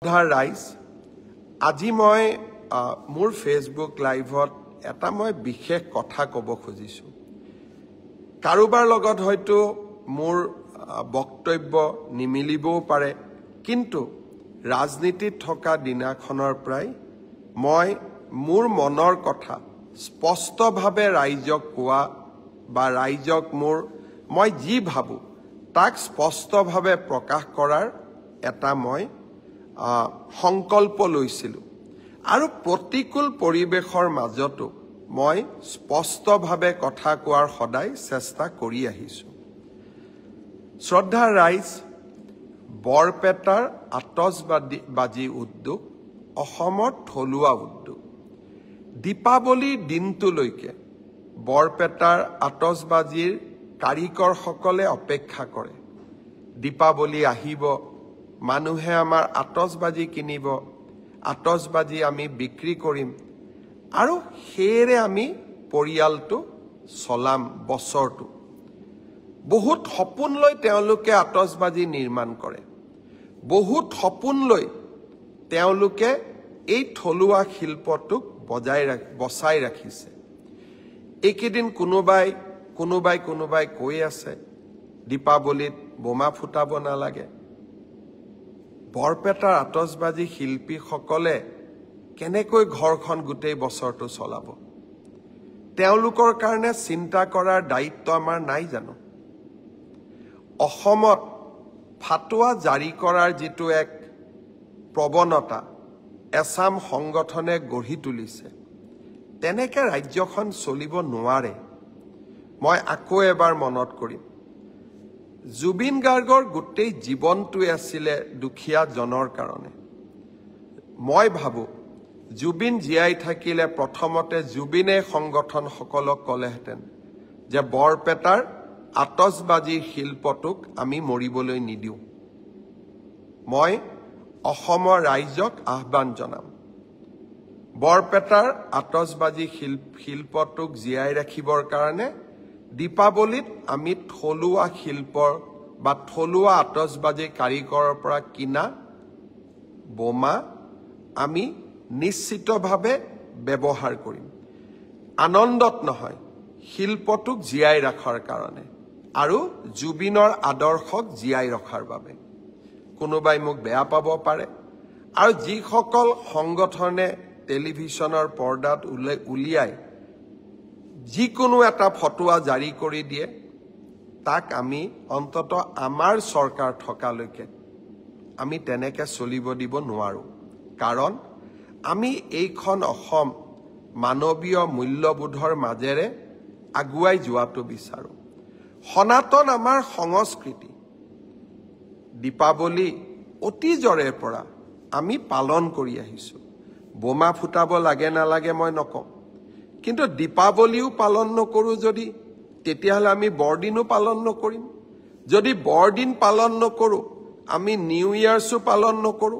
ৰাইজ আজি মই মোৰ ফেসবুক লাইভত এটা মই বিশেষ কথা ক'ব খুজিছো কাৰোবাৰ লগত হয়তো মোৰ বক্তব্য নিমিলিবও পাৰে কিন্তু ৰাজনীতিত থকা দিনাখনৰ প্ৰায় মই মোৰ মনৰ কথা স্পষ্টভাৱে ৰাইজক কোৱা বা ৰাইজক মই যি ভাবো তাক স্পষ্টভাৱে প্ৰকাশ কৰাৰ এটা মই সংকল্প লৈছিলো আৰু প্ৰতিকূল পৰিবেশৰ মাজতো মই স্পষ্টভাৱে কথা কোৱাৰ সদায় চেষ্টা কৰি আহিছো শ্ৰদ্ধাৰ ৰাইজ বৰপেটাৰ আতচবাজি উদ্যোগ অসমৰ থলুৱা উদ্যোগ দীপাৱলীৰ দিনটোলৈকে বৰপেটাৰ আতচবাজিৰ কাৰিকৰসকলে অপেক্ষা কৰে দীপাৱলী আহিব মানুহে আমাৰ আতচবাজি কিনিব আতচবাজি আমি বিক্ৰী কৰিম আৰু হেৰে আমি পৰিয়ালটো চলাম বছৰটো বহুত সপোন লৈ তেওঁলোকে আতচবাজি নিৰ্মাণ কৰে বহুত সপোন লৈ তেওঁলোকে এই থলুৱা শিল্পটোক বচাই ৰাখিছে এইকেইদিন কোনোবাই কৈ আছে দীপাৱলীত বোমা ফুটাব নালাগে বৰপেটাৰ আতচবাজি শিল্পীসকলে কেনেকৈ ঘৰখন গোটেই বছৰটো চলাব তেওঁলোকৰ কাৰণে চিন্তা কৰাৰ দায়িত্ব আমাৰ নাই জানো অসমত ফাটুৱা জাৰি কৰাৰ যিটো এক প্ৰৱণতা এছাম সংগঠনে গঢ়ি তুলিছে তেনেকে ৰাজ্যখন চলিব নোৱাৰে মই আকৌ এবাৰ মনত কৰিম জুবিন গাৰ্গৰ গোটেই জীৱনটোই আছিল দুখীয়া জনৰ কাৰণে মই ভাবো জুবিন জীয়াই থাকিলে প্ৰথমতে জুবিনে সংগঠনসকলক কলেহেঁতেন যে বৰপেটাৰ আতচবাজি শিল্পটোক আমি মৰিবলৈ নিদিওঁ মই অসমৰ ৰাইজক আহ্বান জনাম বৰপেটাৰ আতচবাজি শিল্পটোক জীয়াই ৰাখিবৰ কাৰণে দীপাৱলীত আমি থলুৱা শিল্পৰ বা থলুৱা আতচবাজি কাৰিকৰৰ পৰা কিনা বোমা আমি নিশ্চিতভাৱে ব্যৱহাৰ কৰিম আনন্দত নহয় শিল্পটোক জীয়াই ৰাখাৰ কাৰণে আৰু জুবিনৰ আদৰ্শক জীয়াই ৰখাৰ বাবে কোনোবাই মোক বেয়া পাব পাৰে আৰু যিসকল সংগঠনে টেলিভিছনৰ পৰ্দাত উলিয়াই যিকোনো এটা ফটোৱা জাৰি কৰি দিয়ে তাক আমি অন্তত আমাৰ চৰকাৰ থকালৈকে আমি তেনেকে চলিব দিব নোৱাৰো কাৰণ আমি এইখন অসম মানৱীয় মূল্যবোধৰ মাজেৰে আগুৱাই যোৱাটো বিচাৰো সনাতন আমাৰ সংস্কৃতি দীপাৱলী অতীজৰে পৰা আমি পালন কৰি আহিছো বোমা ফুটাব লাগে নালাগে মই নকওঁ কিন্তু দীপাৱলীও পালন নকৰো যদি তেতিয়াহলে আমি বৰদিনো পালন নকৰিম যদি বৰদিন পালন নকৰো আমি নিউ ইয়াৰ্সও পালন নকৰো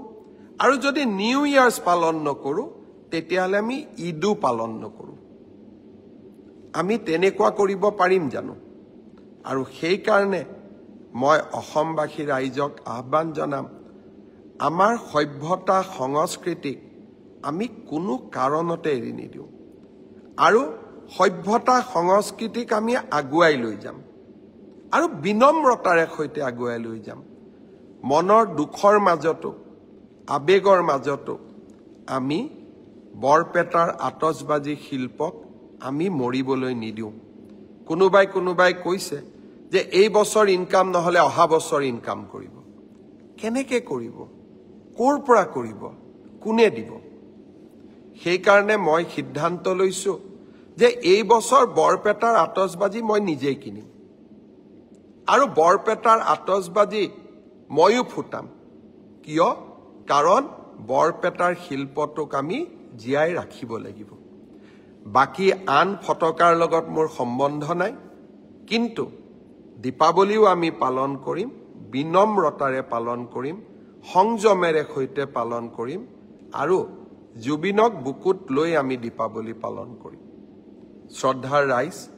আৰু যদি নিউ ইয়াৰ্স পালন নকৰো তেতিয়াহলে আমি ঈদো পালন নকৰো আমি তেনেকুৱা কৰিব পাৰিম জানো আৰু সেই কাৰণে মই অসমবাসী ৰাইজক আহ্বান জনাম আমাৰ সভ্যতা সংস্কৃতিক আমি কোনো কাৰণতে এৰি নিদিওঁ আৰু সভ্যতা সংস্কৃতিক আমি আগুৱাই লৈ যাম আৰু বিনম্ৰতাৰে সৈতে আগুৱাই লৈ যাম মনৰ দুখৰ মাজতো আবেগৰ মাজতো আমি বৰপেটাৰ আতচবাজি শিল্পক আমি মৰিবলৈ নিদিওঁ কোনোবাই কৈছে যে এই বছৰ ইনকাম নহলে অহা বছৰ ইনকাম কৰিব কেনেকৈ কৰিব ক'ৰ পৰা কৰিব কোনে দিব সেই কাৰণে মই সিদ্ধান্ত লৈছো যে এই বছৰ বৰপেটাৰ আতচবাজি মই নিজেই কিনিম আৰু বৰপেটাৰ আতচবাজি ময়ো ফুটাম কিয় কাৰণ বৰপেটাৰ শিল্পটোক আমি জীয়াই ৰাখিব লাগিব বাকি আন ফটকাৰ লগত মোৰ সম্বন্ধ নাই কিন্তু দীপাৱলীও আমি পালন কৰিম বিনম্ৰতাৰে পালন কৰিম সংযমেৰে সৈতে পালন কৰিম আৰু জুবিনক বুকুত লৈ আমি দীপাৱলী পালন কৰিম শ্ৰদ্ধাৰ ৰাইজ